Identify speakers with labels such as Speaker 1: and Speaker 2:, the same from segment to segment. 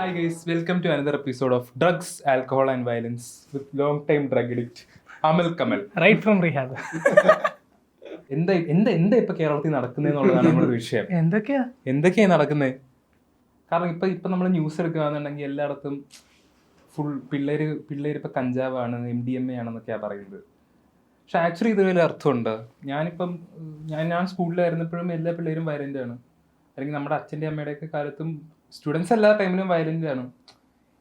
Speaker 1: Hi guys, welcome to another episode of Drugs, Alcohol and Violence with long-time drug addict Amal Kamal.
Speaker 2: Right from rehab.
Speaker 1: എന്താ ഇപ്പൊ കേരളത്തിൽ നടക്കുന്നതെന്നുള്ളതാണ് നമ്മുടെ വിഷയം. എന്തൊക്കെയാ നടക്കുന്നത്? കാരണം ഇപ്പൊ നമ്മൾ ന്യൂസ് എടുക്കുകയാണെന്നുണ്ടെങ്കിൽ എല്ലായിടത്തും ഫുൾ പിള്ളേര് ഇപ്പൊ കഞ്ചാവാണ്, MDMA ആണെന്നൊക്കെയാ പറയുന്നത്. പക്ഷെ ആക്ച്വലി ഇത് വലിയ അർത്ഥമുണ്ട്. ഞാൻ സ്കൂളിലായിരുന്നപ്പോഴും എല്ലാ പിള്ളേരും വയലന്റ് ആണ്, അല്ലെങ്കിൽ നമ്മുടെ അച്ഛൻ്റെ അമ്മയുടെയൊക്കെ കാലത്തും സ്റ്റുഡൻസ് എല്ലാ ടൈമിലും വയലന്റ് ആണ്.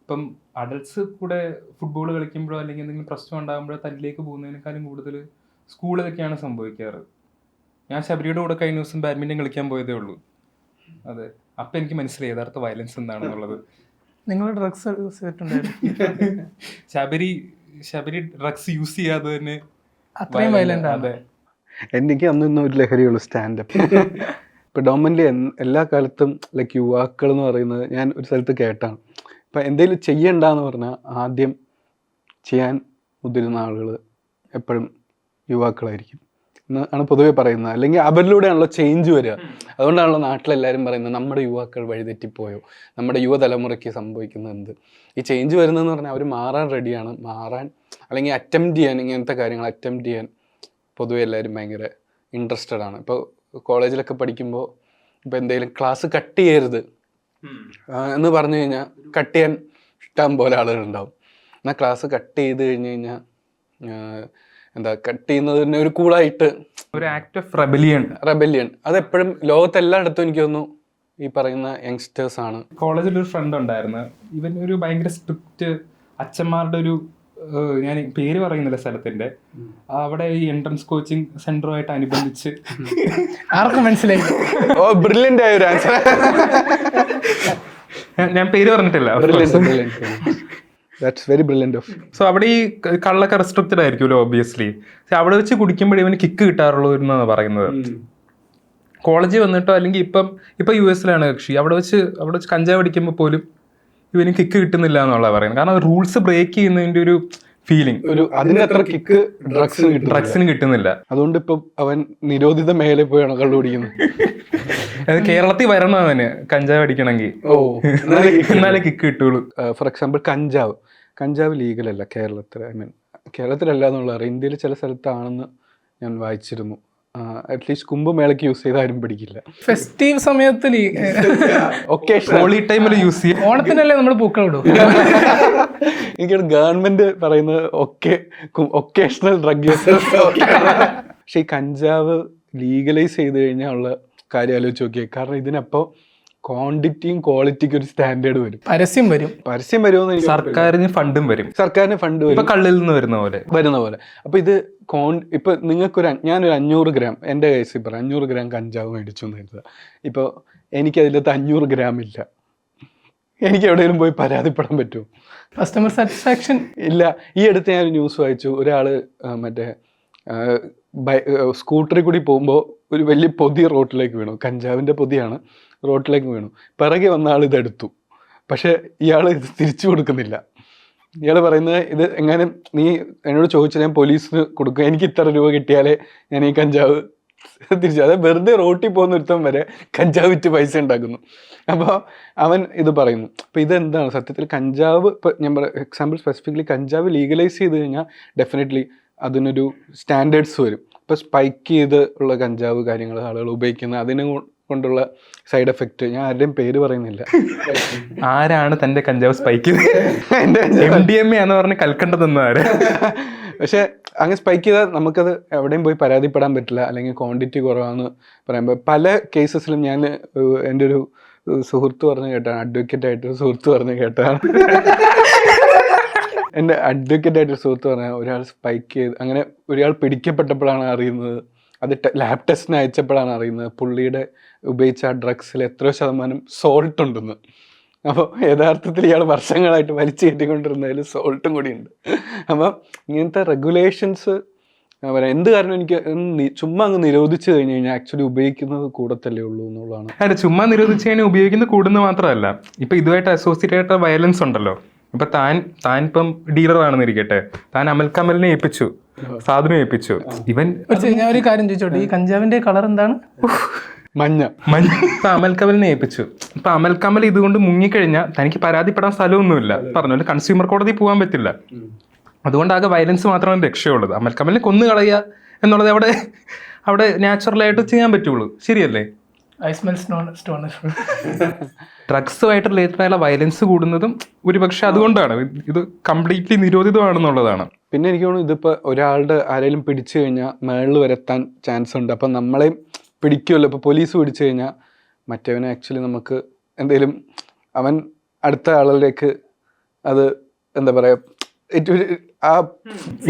Speaker 1: ഇപ്പം അഡൾട്ട്സ് കൂടെ ഫുട്ബോൾ കളിക്കുമ്പോഴോ അല്ലെങ്കിൽ എന്തെങ്കിലും പ്രശ്നം ഉണ്ടാകുമ്പോഴോ തല്ലിലേക്ക് പോകുന്നതിനേക്കാളും കൂടുതൽ സ്കൂളിലൊക്കെയാണ് സംഭവിക്കാറ്. ഞാൻ ശബരിയുടെ കൂടെ കഴിഞ്ഞ ദിവസം ബാഡ്മിൻ്റൺ കളിക്കാൻ പോയതേ ഉള്ളൂ. അതെ, അപ്പം എനിക്ക് മനസ്സിലായി യഥാർത്ഥ വയലൻസ് എന്താണെന്നുള്ളത്.
Speaker 2: നിങ്ങൾ ഡ്രഗ്സ്
Speaker 1: ശബരി ഡ്രഗ്സ് യൂസ് ചെയ്യാതെ തന്നെ
Speaker 2: അത്രയും വയലന്റ് ആണ്.
Speaker 1: അതെ,
Speaker 3: എനിക്ക് അന്നൊന്നും ഒരു ലഹരിയുള്ളൂ സ്റ്റാൻഡപ്പ്. പ്രിഡോമിനൻ്റ്ലി എല്ലാ കാലത്തും ലൈക്ക് യുവാക്കൾ എന്ന് പറയുന്നത് ഞാൻ ഒരു സ്ഥലത്ത് കേട്ടാണ്. ഇപ്പം എന്തെങ്കിലും ചെയ്യണ്ടെന്ന് പറഞ്ഞാൽ ആദ്യം ചെയ്യാൻ മുതിരുന്ന ആളുകൾ എപ്പോഴും യുവാക്കളായിരിക്കും എന്നാണ് പൊതുവെ പറയുന്നത്. അല്ലെങ്കിൽ അവരിലൂടെയാണല്ലോ ചേഞ്ച് വരിക. അതുകൊണ്ടാണല്ലോ നാട്ടിലെല്ലാവരും പറയുന്നത് നമ്മുടെ യുവാക്കൾ വഴിതെറ്റിപ്പോയോ, നമ്മുടെ യുവതലമുറയ്ക്ക് സംഭവിക്കുന്നത് എന്ത്. ഈ ചേഞ്ച് വരുന്നതെന്ന് പറഞ്ഞാൽ അവർ മാറാൻ റെഡിയാണ്, അല്ലെങ്കിൽ അറ്റംപ്റ്റ് ചെയ്യാൻ, ഇങ്ങനത്തെ കാര്യങ്ങൾ അറ്റംപ്റ്റ് ചെയ്യാൻ പൊതുവെ എല്ലാവരും ഭയങ്കര ഇൻട്രസ്റ്റഡ് ആണ്. ഇപ്പോൾ കോളേജിലൊക്കെ പഠിക്കുമ്പോൾ ഇപ്പോൾ എന്തെങ്കിലും ക്ലാസ് കട്ട് ചെയ്യരുത് എന്ന് പറഞ്ഞു കഴിഞ്ഞാൽ കട്ട് ചെയ്യാൻ ഇഷ്ടം പോലെ ആളുകളുണ്ടാവും. എന്നാൽ ക്ലാസ് കട്ട് ചെയ്ത് കഴിഞ്ഞ് കഴിഞ്ഞാൽ കട്ട് ചെയ്യുന്നതിന് ഒരു കൂളായിട്ട്
Speaker 1: ഒരു ആക്ട് ഓഫ് റെബല്യൺ
Speaker 3: അതെപ്പോഴും ലോകത്തെല്ലായിടത്തും എനിക്ക് തോന്നുന്നു ഈ പറയുന്ന യങ്സ്റ്റേഴ്സ് ആണ്.
Speaker 1: കോളേജിലൊരു ഫ്രണ്ട് ഉണ്ടായിരുന്നു, ഇവൻ ഒരു ഭയങ്കര സ്ട്രിക്റ്റ് അച്ഛന്മാരുടെ ഒരു ഞാൻ പേര് പറയുന്നില്ല സ്ഥലത്തിന്റെ, അവിടെ ഈ എൻട്രൻസ് കോച്ചിങ് സെന്ററുമായിട്ട് അനുബന്ധിച്ച്
Speaker 2: ആർക്കും മനസ്സിലായി.
Speaker 3: ഓ, ബ്രില്യന്റ് ആയ ഒരു ആൻസർ.
Speaker 1: ഞാൻ പേര് പറഞ്ഞിട്ടില്ല. സോ അവിടെ ഈ കള്ളൊക്കെ റെസ്ട്രിക്റ്റഡ് ആയിരിക്കുമല്ലോ ഒബ്വിയസ്ലി. അവിടെ വെച്ച് കുടിക്കുമ്പോഴേ ഇവന് കിക്ക് കിട്ടാറുള്ളൂ എന്നാണ് പറയുന്നത്. കോളേജിൽ വന്നിട്ടോ അല്ലെങ്കിൽ ഇപ്പം US കക്ഷി, അവിടെ വെച്ച് കഞ്ചാവ് അടിക്കുമ്പോൾ പോലും ഇവന് കിക്ക് കിട്ടുന്നില്ല എന്നുള്ള പറയുന്നത്. കാരണം റൂൾസ് ബ്രേക്ക് ചെയ്യുന്നതിന്റെ ഒരു ഫീലിംഗ് ഡ്രഗ്സിന് കിട്ടുന്നില്ല.
Speaker 3: അതുകൊണ്ട് ഇപ്പൊ അവൻ നിരോധിത മേഖലയിൽ പോയാണ് കള്ളു കുടിക്കുന്നത്.
Speaker 1: കേരളത്തിൽ വരണം അവന് കഞ്ചാവ് അടിക്കണമെങ്കിൽ, എന്നാലേ കിക്ക് കിട്ടുള്ളൂ.
Speaker 3: ഫോർ എക്സാമ്പിൾ കഞ്ചാവ് ലീഗലല്ല കേരളത്തിൽ. കേരളത്തിലല്ല എന്നുള്ള അറിയാം, ഇന്ത്യയിൽ ചില സ്ഥലത്താണെന്ന് ഞാൻ വായിച്ചിരുന്നു. അറ്റ്ലീസ്റ്റ് കുംഭമേളയ്ക്ക് യൂസ് ചെയ്ത് ആരും പിടിക്കില്ല.
Speaker 2: ഫെസ്റ്റീവ് സമയത്ത്
Speaker 1: ഹോളി ടൈമിൽ യൂസ് ചെയ്യും.
Speaker 2: ഓണത്തിനല്ലേ നമ്മൾ പൂക്കൾ ഇടും.
Speaker 3: എനിക്ക് ഗവൺമെന്റ് പറയുന്നത് ഒക്കേഷണൽ ഡ്രഗ് യൂസ്. പക്ഷെ ഈ കഞ്ചാവ് ലീഗലൈസ് ചെയ്ത് കഴിഞ്ഞാൽ ഉള്ള കാര്യം ആലോചിച്ച് നോക്കിയേ. കാരണം ഇതിനപ്പോൾ ക്വാണ്ടിറ്റിയും ക്വാളിറ്റിക്കും ഒരു സ്റ്റാൻഡേർഡ് വരും, പരസ്യം വരുമെന്ന്.
Speaker 1: സർക്കാരിന് ഫണ്ടും വരും, കള്ളിൽ നിന്ന് വരുന്ന പോലെ.
Speaker 3: അപ്പൊ ഇത് ഇപ്പൊ ഞാനൊരു 500 ഗ്രാം, എൻ്റെ കേസിൽ പറയാം 500 ഗ്രാം കഞ്ചാവ് മേടിച്ചു എന്ന് കരുതുക. ഇപ്പോൾ എനിക്കതിലകത്ത് 500 ഗ്രാം ഇല്ല, എനിക്ക് എവിടെയെങ്കിലും പോയി പരാതിപ്പെടാൻ പറ്റുമോ?
Speaker 2: കസ്റ്റമർ സാറ്റിസ്ഫാക്ഷൻ ഇല്ല.
Speaker 3: ഈ അടുത്ത് ഞാനൊരു ന്യൂസ് വായിച്ചു, ഒരാള് മറ്റേ സ്കൂട്ടറിൽ കൂടി പോകുമ്പോൾ ഒരു വലിയ പൊതി റോട്ടിലേക്ക് വീണു, കഞ്ചാവിൻ്റെ പൊതിയാണ്, റോട്ടിലേക്ക് വീണു. പിറകെ വന്ന ആൾ ഇതെടുത്തു, പക്ഷെ ഇയാൾ ഇത് തിരിച്ചു കൊടുക്കുന്നില്ല. ഇയാൾ പറയുന്നത് ഇത് എങ്ങനെ നീ എന്നോട് ചോദിച്ചാൽ ഞാൻ പോലീസിന് കൊടുക്കും, എനിക്ക് ഇത്ര രൂപ കിട്ടിയാലേ ഞാൻ ഈ കഞ്ചാവ് തിരിച്ചു. അതായത് വെറുതെ റോട്ടിൽ പോകുന്ന ഒരുത്തം വരെ കഞ്ചാവ് വിറ്റ് പൈസ ഉണ്ടാക്കുന്നു. അപ്പോൾ അവൻ ഇത് പറയുന്നു. അപ്പോൾ ഇതെന്താണ് സത്യത്തിൽ കഞ്ചാവ്? ഇപ്പോൾ ഞാൻ എക്സാമ്പിൾ സ്പെസിഫിക്കലി കഞ്ചാവ് ലീഗലൈസ് ചെയ്ത് കഴിഞ്ഞാൽ ഡെഫിനറ്റ്ലി അതിനൊരു സ്റ്റാൻഡേർഡ്സ് വരും. ഇപ്പോൾ സ്പൈക്ക് ചെയ്ത് ഉള്ള കഞ്ചാവ് കാര്യങ്ങൾ ആളുകൾ ഉപയോഗിക്കുന്നത്, അതിനെ കൊണ്ടുള്ള സൈഡ് എഫക്റ്റ് ഞാൻ ആരുടെയും പേര് പറയുന്നില്ല.
Speaker 1: ആരാണ് തൻ്റെ കഞ്ചാവ് സ്പൈക്ക് MDMA എന്ന് പറഞ്ഞ് കൽക്കണ്ടതെന്ന് ആര്?
Speaker 3: പക്ഷെ അങ്ങനെ സ്പൈക്ക് ചെയ്താൽ നമുക്കത് എവിടെയും പോയി പരാതിപ്പെടാൻ പറ്റില്ല, അല്ലെങ്കിൽ ക്വാണ്ടിറ്റി കുറവാണെന്ന് പറയുമ്പോൾ പല കേസസിലും ഞാൻ എൻ്റെ ഒരു സുഹൃത്ത് പറഞ്ഞ് കേട്ടാണ്, അഡ്വക്കേറ്റായിട്ടൊരു സുഹൃത്ത് പറഞ്ഞ് കേട്ടാണ്, എൻ്റെ അഡ്വക്കേറ്റായിട്ടൊരു സുഹൃത്ത് പറഞ്ഞാൽ ഒരാൾ സ്പൈക്ക് ചെയ്ത് അങ്ങനെ ഒരാൾ പിടിക്കപ്പെട്ടപ്പോഴാണ് അറിയുന്നത്, അത് ലാബ് ടെസ്റ്റിന് അയച്ചപ്പോഴാണ് അറിയുന്നത് പുള്ളിയുടെ ഉപയോഗിച്ച ആ ഡ്രഗ്സിൽ എത്ര % സോൾട്ട് ഉണ്ടെന്ന്. അപ്പോൾ യഥാർത്ഥത്തിൽ ഇയാൾ വർഷങ്ങളായിട്ട് വലിച്ചു കയറ്റിക്കൊണ്ടിരുന്നതിൽ സോൾട്ടും കൂടി ഉണ്ട്. അപ്പം ഇങ്ങനത്തെ റെഗുലേഷൻസ് എന്ത് കാരണം എനിക്ക് ചുമ്മാ അങ്ങ് നിരോധിച്ചു കഴിഞ്ഞ് കഴിഞ്ഞാൽ ആക്ച്വലി ഉപയോഗിക്കുന്നത് കൂടത്തല്ലേ ഉള്ളൂ എന്നുള്ളതാണ്.
Speaker 1: അല്ല, ചുമ്മാ നിരോധിച്ചു കഴിഞ്ഞാൽ ഉപയോഗിക്കുന്നത് കൂടുന്നത് മാത്രമല്ല, ഇപ്പം ഇതുമായിട്ട് അസോസിയേറ്റ് ആയിട്ട് വയലൻസ് ഉണ്ടല്ലോ. ഇപ്പം താൻ ഇപ്പം ഡീലറാണെന്നിരിക്കട്ടെ, താൻ അമൽ കമലിനെ ഏൽപ്പിച്ചു, സാധനം ഏൽപ്പിച്ചു. ഇവൻ
Speaker 2: ഞാൻ ഒരു കാര്യം ചോദിച്ചോട്ടെ, ഈ കഞ്ചാവിന്റെ കളർ എന്താണ്?
Speaker 1: ഇപ്പൊ അമൽ കമലിനെ ഏൽപ്പിച്ചു. ഇപ്പൊ അമൽ കമൽ ഇതുകൊണ്ട് മുങ്ങിക്കഴിഞ്ഞാൽ തനിക്ക് പരാതിപ്പെടാൻ സ്ഥലമൊന്നുമില്ല. പറഞ്ഞല്ലോ കൺസ്യൂമർ കോടതി പോകാൻ പറ്റില്ല. അതുകൊണ്ട് ആകെ വയലൻസ് മാത്രമാണ് രക്ഷയുള്ളത്. അമൽ കമലിനെ കൊന്നു കളയുക എന്നുള്ളത് അവിടെ നാച്ചുറലായിട്ട് ചെയ്യാൻ പറ്റുള്ളൂ. ശരിയല്ലേ? ഡ്രഗ്സുമായിട്ട് റിലേറ്റഡ് ആയുള്ള വയലൻസ് കൂടുന്നതും ഒരുപക്ഷെ അതുകൊണ്ടാണ്. ഇത് കംപ്ലീറ്റ്ലി നിരോധിതമാണെന്നുള്ളതാണ്.
Speaker 3: പിന്നെ എനിക്ക് തോന്നുന്നു ഇതിപ്പോൾ ഒരാളുടെ ആരെങ്കിലും പിടിച്ചു കഴിഞ്ഞാൽ മേളിൽ വരെത്താൻ ചാൻസ് ഉണ്ട്. അപ്പം നമ്മളെയും പിടിക്കുമല്ലോ. ഇപ്പോൾ പോലീസ് പിടിച്ചു കഴിഞ്ഞാൽ മറ്റവനെ ആക്ച്വലി നമുക്ക് എന്തെങ്കിലും അവൻ അടുത്ത ആളിലേക്ക് അത് എന്താ പറയുക ആ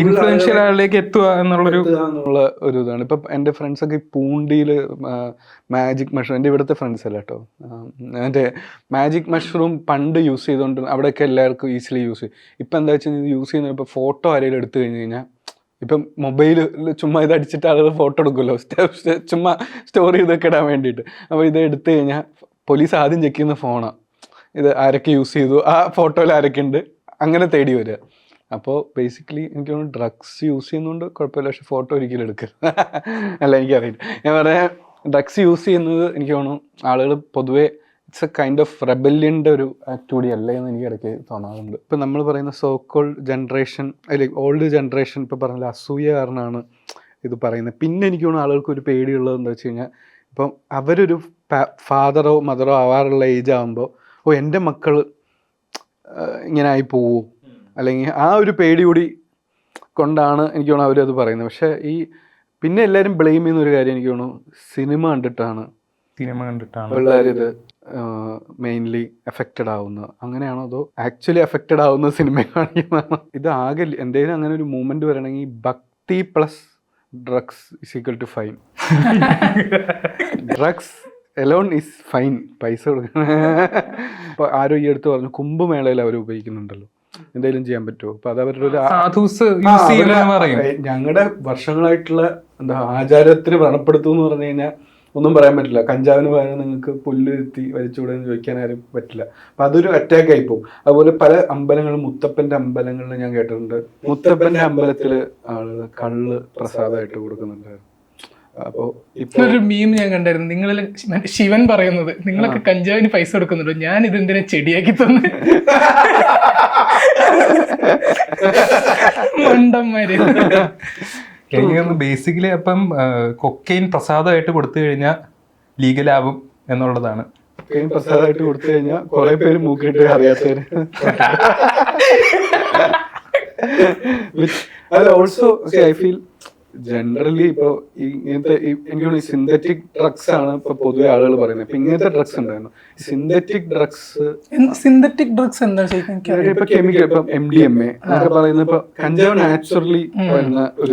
Speaker 1: ഇൻഫ്ലുവൻഷ്യൽ ആളിലേക്ക് എത്തുക എന്നുള്ള
Speaker 3: ഒരു ഇതാണ്. ഇപ്പം എൻ്റെ ഫ്രണ്ട്സൊക്കെ ഈ പൂണ്ടിയിൽ മാജിക് മഷ്റൂം, എൻ്റെ ഇവിടുത്തെ ഫ്രണ്ട്സ് അല്ല കേട്ടോ, എൻ്റെ മാജിക് മഷ്റൂം പണ്ട് യൂസ് ചെയ്തുകൊണ്ട് അവിടെയൊക്കെ എല്ലാവർക്കും ഈസിലി യൂസ് ചെയ്യും. ഇപ്പം എന്താ വെച്ചാൽ ഇത് യൂസ് ചെയ്യുന്നത് ഇപ്പോൾ ഫോട്ടോ ആരെങ്കിലും എടുത്തു കഴിഞ്ഞ് കഴിഞ്ഞാൽ ഇപ്പം മൊബൈലിൽ ചുമ്മാ ഇത് അടിച്ചിട്ട് ആളുകൾ ഫോട്ടോ എടുക്കുമല്ലോ, ചുമ്മാ സ്റ്റോർ ചെയ്തൊക്കെ ഇടാൻ വേണ്ടിയിട്ട്. അപ്പോൾ ഇത് എടുത്തു കഴിഞ്ഞാൽ പോലീസ് ആദ്യം ചെക്ക് ചെയ്യുന്ന ഫോണാണ്, ഇത് ആരൊക്കെ യൂസ് ചെയ്തു, ആ ഫോട്ടോയിൽ ആരൊക്കെ ഉണ്ട്, അങ്ങനെ തേടി വരിക. അപ്പോൾ ബേസിക്കലി എനിക്ക് തോന്നുന്നു ഡ്രഗ്സ് യൂസ് ചെയ്യുന്നതുകൊണ്ട് കുഴപ്പമില്ല, പക്ഷെ ഫോട്ടോ ഒരിക്കലും എടുക്കരുത്. അല്ല, എനിക്കറിയില്ല. ഞാൻ പറയാം, ഡ്രഗ്സ് യൂസ് ചെയ്യുന്നത് എനിക്ക് തോന്നുന്നു ആളുകൾ പൊതുവേ ഇറ്റ്സ് എ കൈൻഡ് ഓഫ് റെബല്യൻ്റെ ഒരു ആക്ടിവിറ്റി അല്ലേ എന്ന് എനിക്ക് ഇടയ്ക്ക് തോന്നാറുണ്ട്. ഇപ്പം നമ്മൾ പറയുന്ന സോക്കോൾഡ് ജനറേഷൻ അല്ലെങ്കിൽ ഓൾഡ് ജനറേഷൻ ഇപ്പോൾ പറഞ്ഞാൽ അസൂയ കാരണമാണ് ഇത് പറയുന്നത്. പിന്നെ എനിക്ക് തോന്നുന്നു ആളുകൾക്ക് ഒരു പേടിയുള്ളത് എന്താ വെച്ച് കഴിഞ്ഞാൽ, ഇപ്പം അവരൊരു ഫാദറോ മദറോ ആവാറുള്ള ഏജ് ആകുമ്പോൾ എൻ്റെ മക്കൾ ഇങ്ങനെ ആയി പോവോ, അല്ലെങ്കിൽ ആ ഒരു പേടി കൂടി കൊണ്ടാണ് എനിക്ക് തോന്നുന്നു അവരത് പറയുന്നത്. പക്ഷേ ഈ പിന്നെ എല്ലാവരും ബ്ലെയിം ചെയ്യുന്ന ഒരു കാര്യം എനിക്ക് തോന്നുന്നു സിനിമ കണ്ടിട്ടാണ് പിള്ളേരിത് മെയിൻലി എഫക്റ്റഡ് ആവുന്നത്. അങ്ങനെയാണോ അതോ ആക്ച്വലി എഫക്റ്റഡ് ആവുന്ന സിനിമ കാണിക്കുന്നതാണോ? ഇത് ആകെ എന്തെങ്കിലും അങ്ങനെ ഒരു മൂവ്മെൻറ്റ് വരണമെങ്കിൽ bhakti plus drugs is equal to fine. Drugs alone is fine, പൈസ കൊടുക്കണം. ഇപ്പോൾ ആരോ ഈ അടുത്ത് പറഞ്ഞു കുംഭമേളയിൽ അവർ ഉപയോഗിക്കുന്നുണ്ടല്ലോ, എന്തെങ്കിലും ചെയ്യാൻ പറ്റുമോ? അപ്പൊ അത് അവരുടെ ഒരു ഞങ്ങളുടെ വർഷങ്ങളായിട്ടുള്ള എന്താ ആചാരത്തിന് വ്രണപ്പെടുത്തും എന്ന് പറഞ്ഞു കഴിഞ്ഞാൽ ഒന്നും പറയാൻ പറ്റില്ല. കഞ്ചാവിന് പകരം നിങ്ങൾക്ക് പുല്ല് എത്തി വലിച്ചുകൂടെന്ന് ചോദിക്കാൻ ആരും പറ്റില്ല. അപ്പൊ അതൊരു അറ്റാക്ക് ആയി പോകും. അതുപോലെ പല അമ്പലങ്ങളും, മുത്തപ്പന്റെ അമ്പലങ്ങളിൽ ഞാൻ കേട്ടിട്ടുണ്ട്, മുത്തപ്പന്റെ അമ്പലത്തില് ആളുകൾ കള്ള് പ്രസാദമായിട്ട് കൊടുക്കുന്നുണ്ടായിരുന്നു. അപ്പോ
Speaker 2: ഒരു മീം ഞാൻ കണ്ടായിരുന്നു, നിങ്ങളിൽ ശിവൻ പറയുന്നത് നിങ്ങളൊക്കെ കഞ്ചാവിന് പൈസ കൊടുക്കുന്നുണ്ടോ, ഞാൻ ഇതെന്തിനാ ചെടിയാക്കി തന്നെ മണ്ടന്മാര്.
Speaker 1: ബേസിക്കലി അപ്പം കൊക്കൈൻ പ്രസാദമായിട്ട് കൊടുത്തു കഴിഞ്ഞാൽ ലീഗലാവും എന്നുള്ളതാണ്.
Speaker 3: കൊക്കൈൻ പ്രസാദമായിട്ട് കൊടുത്തു കഴിഞ്ഞാൽ കുറെ പേര് മൂക്കിട്ട് അറിയാത്തവര്. അത് ഓൾസോ ഐ ഫീൽ ജനറലി ഇപ്പോൾ ഇങ്ങനത്തെ എനിക്ക് സിന്തറ്റിക് ഡ്രഗ്സ് ആണ് ഇപ്പൊ പൊതുവെ ആളുകൾ പറയുന്നത്. ഇപ്പൊ ഇങ്ങനത്തെ ഡ്രഗ്സ് ഉണ്ടായിരുന്നു, സിന്തറ്റിക് ഡ്രഗ്സ്.
Speaker 2: സിന്തറ്റിക് ഡ്രഗ്സ് എന്താ
Speaker 3: ഇപ്പൊ കെമിക്കൽ, ഇപ്പൊ MDMA എന്നൊക്കെ പറയുന്നത്, ഇപ്പൊ കഞ്ചാവ് നാച്ചുറലി വരുന്ന ഒരു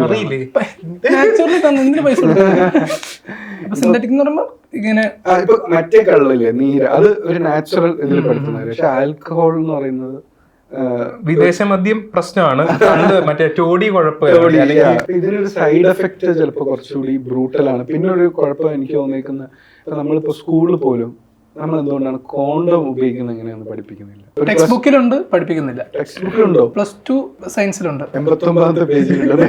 Speaker 2: സിന്തറ്റിക് എന്ന് പറയുമ്പോൾ ഇങ്ങനെ
Speaker 3: ഇപ്പൊ മറ്റേ കള്ളില്ലേ നീര്, അത് ഒരു നാച്ചുറൽ ഇതിൽ പെടുത്തുന്നത്. പക്ഷെ ആൽക്കഹോൾ എന്ന് പറയുന്നത്
Speaker 1: വിദേശ മദ്യം പ്രശ്നമാണ്. മറ്റേ ടോഡി
Speaker 3: ഇതിനൊരു സൈഡ് എഫക്ട് ചിലപ്പോൾ കുറച്ചുകൂടി ബ്രൂട്ടലാണ്. പിന്നെ ഒരു കുഴപ്പം എനിക്ക് തോന്നിയിരിക്കുന്നത്, ഇപ്പൊ നമ്മളിപ്പോ സ്കൂളിൽ പോലും നമ്മൾ എന്തുകൊണ്ടാണ് കോണ്ടം ഉപയോഗിക്കുന്നത് എങ്ങനെയാണെന്ന് പഠിപ്പിക്കുന്നില്ല.
Speaker 2: ടെക്സ്റ്റ് ബുക്കിലുണ്ട്, പഠിപ്പിക്കുന്നില്ല.
Speaker 3: ടെക്സ്റ്റ് ബുക്കിലുണ്ടോ?
Speaker 2: +2 സയൻസിലുണ്ട്,
Speaker 3: 89ാമത്തെ പേജിലുണ്ട്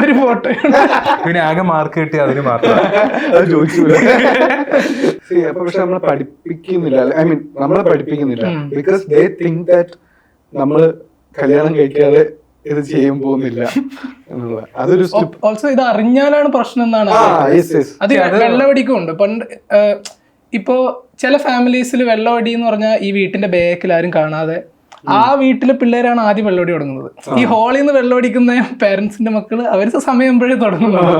Speaker 2: ഒരു ഫോട്ടോ.
Speaker 1: പിന്നെ ആകെ മാർക്ക് കിട്ടി അതിന് മാത്രം
Speaker 3: അത് ചോദിച്ചില്ല. അപ്പൊ പക്ഷെ നമ്മളെ പഠിപ്പിക്കുന്നില്ല, ഐ മീൻ നമ്മളെ പഠിപ്പിക്കുന്നില്ല, ബിക്കോസ് ദേ തിങ്ക് ദാറ്റ് നമ്മള് കല്യാണം കഴിക്കാതെ ഇത് ചെയ്യാൻ പോകുന്നില്ല എന്നുള്ള. അതൊരു
Speaker 2: ഓൾസോ ഇത് അറിഞ്ഞാലാണ് പ്രശ്നം എന്നാണ്. അത് വെള്ളവടിക്കും ഉണ്ട്. പണ്ട് ഇപ്പോ ചില ഫാമിലീസിൽ വെള്ളവടി എന്ന് പറഞ്ഞാൽ ഈ വീട്ടിന്റെ ബാക്കിൽ ആരും കാണാതെ ആ വീട്ടിലെ പിള്ളേരാണ് ആദ്യം വെള്ളവടി തുടങ്ങുന്നത്. ഈ ഹോളിൽ നിന്ന് വെള്ളമടിക്കുന്ന പേരൻസിന്റെ മക്കള് അവര് സമയമ്പോഴേ തുടങ്ങുന്നത്.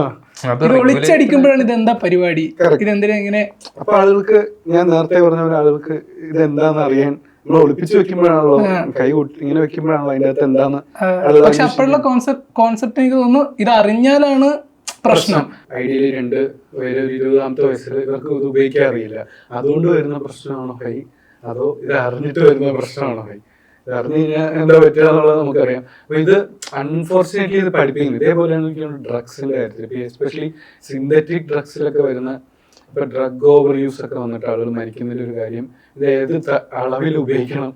Speaker 2: ഇത് ഒളിച്ചടിക്കുമ്പോഴാണ് ഇതെന്താ പരിപാടി, ഇതെന്തിനാ ഇങ്ങനെ.
Speaker 3: അപ്പൊ ആളുകൾക്ക്, ഞാൻ നേരത്തെ പറഞ്ഞ ആളുകൾക്ക് ഇതെന്താന്ന് അറിയാൻ നമ്മൾ ഒളിപ്പിച്ച് വെക്കുമ്പോഴാണല്ലോ, കൈ ഇങ്ങനെ വെക്കുമ്പോഴാണല്ലോ അതിന്റെ അകത്ത് എന്താന്ന്.
Speaker 2: പക്ഷെ അപ്പോഴുള്ള കോൺസെപ്റ്റ് എനിക്ക് തോന്നുന്നു ഇത് അറിഞ്ഞാലാണ് പ്രശ്നം.
Speaker 3: ഐഡിയലി 2 പേര് 20ാമത്തെ വയസ്സിൽ ഇവർക്ക് ഇത് ഉപയോഗിക്കാൻ അറിയില്ല, അതുകൊണ്ട് വരുന്ന പ്രശ്നമാണോ ഹൈ, അതോ ഇത് അറിഞ്ഞിട്ട് വരുന്ന പ്രശ്നമാണോ ഹൈ? ഇത് അറിഞ്ഞു കഴിഞ്ഞാൽ എന്താ പറ്റുക എന്നുള്ളത് നമുക്കറിയാം. അപ്പൊ ഇത് അൺഫോർച്ചുനേറ്റ്ലി ഇത് പഠിപ്പിക്കുന്നത്. ഇതേപോലെയാണ് എനിക്ക് ഡ്രഗ്സിന്റെ കാര്യത്തിൽ, ഇപ്പൊ എസ്പെഷ്യലി സിന്തറ്റിക് ഡ്രഗ്സിലൊക്കെ വരുന്ന, ഇപ്പൊ ഡ്രഗ് ഓവർ യൂസ് ഒക്കെ വന്നിട്ട് ആളുകൾ മരിക്കുന്നതിന്റെ ഒരു കാര്യം ഇത് ഏത് അളവിൽ ഉപയോഗിക്കണം,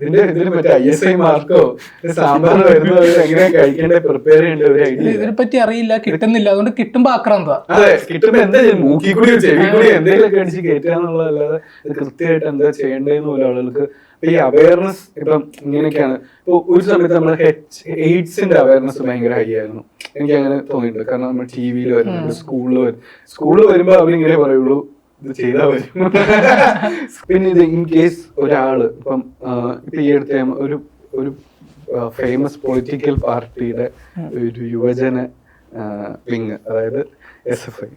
Speaker 3: ഇതിന് മറ്റേ ISI മാർക്കോ സാമ്പാർ വരുന്നത് എങ്ങനെയാ കഴിക്കേണ്ടത്, പ്രിപ്പയർ ചെയ്യേണ്ട ഒരു ഐഡിയ
Speaker 2: ഇതിനെ പറ്റി അറിയില്ല, കിട്ടുന്നില്ല, അതുകൊണ്ട് കിട്ടുമ്പോ ആക്രാന്ത.
Speaker 3: അതെ, കിട്ടുമ്പോ എന്താ മൂക്കി കൂടി ചെവി കൂടി എന്തെങ്കിലുമൊക്കെ അടിച്ച് കയറ്റാന്നുള്ളതല്ലാതെ ഇത് കൃത്യമായിട്ട് എന്താ ചെയ്യേണ്ടതെന്ന് പോലെ ആളുകൾക്ക് ഈ അവയർനെസ് ഇപ്പം ഇങ്ങനെയൊക്കെയാണ്. ഇപ്പൊ ഒരു സമയത്ത് നമ്മൾ എയ്ഡ്സിന്റെ അവയർനെസ് ഭയങ്കര ഹൈ ആയിരുന്നു, എനിക്ക് അങ്ങനെ തോന്നിയിട്ടുണ്ട്. കാരണം നമ്മൾ TV വരുന്നുണ്ട്, സ്കൂളിൽ വരുമ്പോ അവരിങ്ങനെ പറയുള്ളൂ ഇത് ചെയ്താൽ വരും. പിന്നെ ഇത് ഇൻ കേസ് ഒരാള് ഇപ്പം ഇപ്പൊ ഈ അടുത്ത ഒരു ഫേമസ് പൊളിറ്റിക്കൽ പാർട്ടിയുടെ ഒരു യുവജന വിങ്, അതായത് SFI,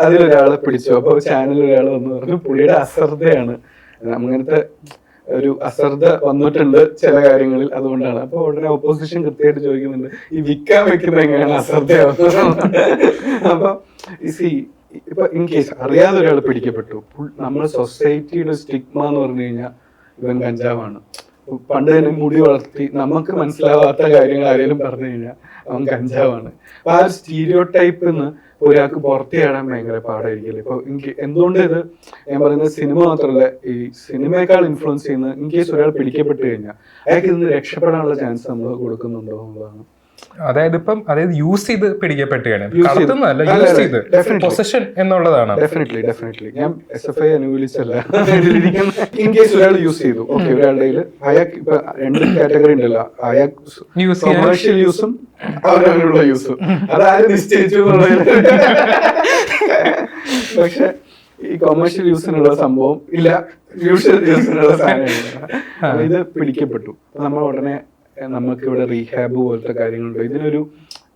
Speaker 3: അതിലൊരാളെ പിടിച്ചു. അപ്പൊ ചാനലിൽ ഒരാൾ വന്ന് പറഞ്ഞു പുള്ളിയുടെ അശ്രദ്ധയാണ്, അങ്ങനത്തെ ഒരു അശ്രദ്ധ വന്നിട്ടുണ്ട് ചില കാര്യങ്ങളിൽ, അതുകൊണ്ടാണ്. അപ്പൊ ഉടനെ ഓപ്പോസിഷൻ കൃത്യമായിട്ട് ചോദിക്കുന്നുണ്ട് ഈ വിൽക്കാൻ വെക്കുന്നത് എങ്ങനെയാണ് അശ്രദ്ധയാവുന്നത്. അപ്പൊ ഇപ്പൊ ഇൻ കേസ് അറിയാതെ ഒരാൾ പിടിക്കപ്പെട്ടു, നമ്മുടെ സൊസൈറ്റിയുടെ സ്റ്റിഗ്മ എന്ന് പറഞ്ഞു കഴിഞ്ഞാൽ ഇവൻ കഞ്ചാവാണ്. പണ്ട് തന്നെ മുടി വളർത്തി നമുക്ക് മനസ്സിലാവാത്ത കാര്യങ്ങൾ ആരെങ്കിലും പറഞ്ഞു കഴിഞ്ഞാൽ അവൻ കഞ്ചാവാണ്. അപ്പൊ ആ ഒരു സ്റ്റീരിയോ ടൈപ്പ് ഒരാൾക്ക് പുറത്തു ചാടാൻ ഭയങ്കര പാടായിരിക്കില്ല. ഇപ്പൊ എന്തുകൊണ്ട് ഇത് ഞാൻ പറയുന്നത് സിനിമ മാത്രമല്ല, ഈ സിനിമയേക്കാൾ ഇൻഫ്ലുവൻസ് ചെയ്യുന്നത് ഇൻ കേസ് ഒരാൾ പിടിക്കപ്പെട്ട് കഴിഞ്ഞാൽ അയാൾക്ക് ഇതിന് രക്ഷപ്പെടാനുള്ള ചാൻസ് നമ്മൾ കൊടുക്കുന്നുണ്ടോ എന്നുള്ളതാണ്.
Speaker 1: അതായത് യൂസ് ചെയ്ത് പിടിക്കപ്പെട്ടുകയാണ്, യൂസ് ചെയ്ത് പൊസഷൻ എന്നുള്ളതാണ്.
Speaker 3: ഡെഫിനറ്റ്ലി ഞാൻ SFI അനുകൂലിച്ചല്ല. ഇൻ കേസ് ഒരാൾ യൂസ് ചെയ്തു, ഓക്കെ, ഒരാളുടെ അയാൾക്ക് ഇപ്പൊ 2 കാറ്റഗറി ഉണ്ടല്ലോ, അയാൾക്ക് കൊമേഴ്ഷ്യൽ യൂസും അവരവനുള്ള യൂസും, അതായത് നിശ്ചയിച്ചു എന്നുള്ളത്. പക്ഷെ ഈ കൊമേഴ്ഷ്യൽ യൂസിനുള്ള സംഭവം ഇല്ല, യൂഷ്വൽ യൂസിനുള്ള സാധനം. ഇത് പിടിക്കപ്പെട്ടു, നമ്മൾ ഉടനെ നമുക്ക് ഇവിടെ റീഹാബ് പോലത്തെ കാര്യങ്ങളുണ്ട്. ഇതിനൊരു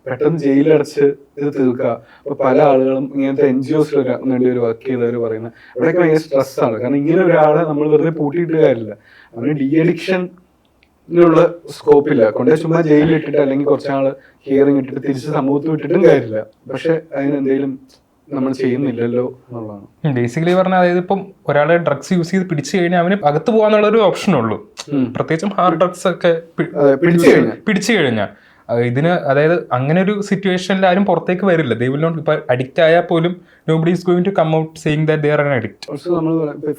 Speaker 3: പെട്ടെന്ന് ജയിലടച്ച് ഇത് തീർക്കുക. അപ്പൊ പല ആളുകളും ഇങ്ങനത്തെ NGOs വേണ്ടി ഒരു വർക്ക് ചെയ്തവർ പറയുന്നത് അവിടെയൊക്കെ ഭയങ്കര സ്ട്രെസ്സാണ്. കാരണം ഇങ്ങനെ ഒരാളെ നമ്മൾ വെറുതെ പൂട്ടിയിട്ട് കാര്യമില്ല, അവന് അഡിക്ഷനുള്ള സ്കോപ്പില്ല. കൊണ്ടേ ചുമ്മാ ജയിലിലിട്ടിട്ട് അല്ലെങ്കിൽ കുറച്ചാള് ഹിയറിംഗ് ഇട്ടിട്ട് തിരിച്ച് സമൂഹത്തിൽ വിട്ടിട്ടും കാര്യമില്ല. പക്ഷെ അതിനെന്തെങ്കിലും നമ്മൾ ചെയ്യുന്നില്ലല്ലോ എന്നുള്ളതാണ്
Speaker 1: ബേസിക്കലി പറഞ്ഞാൽ. അതായത് ഇപ്പം ഒരാളെ ഡ്രഗ്സ് യൂസ് ചെയ്ത് പിടിച്ചു കഴിഞ്ഞാൽ അവന് അകത്ത് പോകാന്നുള്ള ഒരു ഓപ്ഷൻ ഉള്ളൂ. പ്രത്യേകിച്ചും ഹാർഡ് ഡ്രഗ്സ് ഒക്കെ പിടിച്ചു കഴിഞ്ഞാൽ ഇതിന്, അതായത് അങ്ങനെ ഒരു സിറ്റുവേഷനിൽ ആരും പുറത്തേക്ക് വരില്ല. ദേ വിൽ നോട്ട്, ഇപ്പൊ അഡിക്റ്റ് ആയാൽ പോലും nobody is going to come out saying that they are an addict.
Speaker 3: Also നമ്മൾ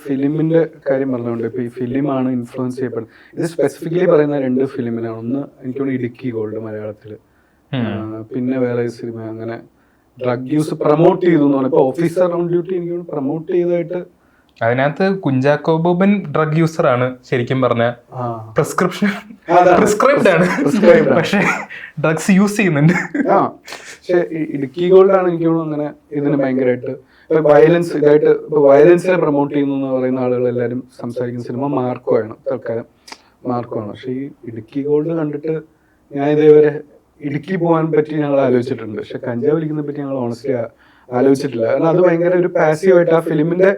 Speaker 3: ഫിലിമിന്റെ കാര്യം പറഞ്ഞുകൊണ്ട് ഇപ്പൊ ഈ ഫിലിമാണ് ഇൻഫ്ലുവൻസ് ചെയ്യപ്പെടുന്നത്. ഇത് സ്പെസിഫിക്കലി പറയുന്ന 2 ഫിലിമിനാണ്. ഒന്ന് എനിക്കൊന്ന് ഇടുക്കി ഗോൾഡ് മലയാളത്തില്, പിന്നെ വേറെ സിനിമ അങ്ങനെ ഡ്രഗ് യൂസ് പ്രൊമോട്ട് ചെയ്തു എന്ന് പറഞ്ഞാൽ ഇപ്പൊ ഓഫീസർ ഓൺ ഡ്യൂട്ടി എനിക്ക് പ്രൊമോട്ട് ചെയ്തതായിട്ട്.
Speaker 1: അതിനകത്ത് കുഞ്ചാക്കോ ബോബൻ ഡ്രഗ് യൂസർ ആണ് ശരിക്കും പറഞ്ഞ, പ്രിസ്ക്രൈബ്ഡ് ആണ്, പക്ഷെ ഡ്രഗ്സ് യൂസ് ചെയ്യുന്നുണ്ട്.
Speaker 3: പക്ഷെ ഇടുക്കി ഗോൾഡ് ആണ് എനിക്ക് അങ്ങനെ ഇതിന് ഭയങ്കരമായിട്ട് വയലൻസ് ഇതായിട്ട് ഇപ്പൊ വയലൻസിനെ പ്രൊമോട്ട് ചെയ്യുന്നു എന്ന് പറയുന്ന ആളുകൾ എല്ലാവരും സംസാരിക്കുന്ന സിനിമ മാർക്കോ ആണ്, തൽക്കാലം മാർക്കോ ആണ്. പക്ഷെ ഈ ഇടുക്കി ഗോൾഡ് കണ്ടിട്ട് ഞാൻ ഇതേവരെ ഇടുക്കി പോകാൻ പറ്റി ഞങ്ങൾ ആലോചിച്ചിട്ടുണ്ട്, പക്ഷെ കഞ്ചാവ് വലിക്കുന്നതിനെ പറ്റി ഞങ്ങൾ ഓണസ്റ്റ്ലി ആലോചിച്ചിട്ടില്ല. കാരണം അത് ഭയങ്കര ഒരു പാസീവായിട്ട് ആ ഫിലിമിന്റെ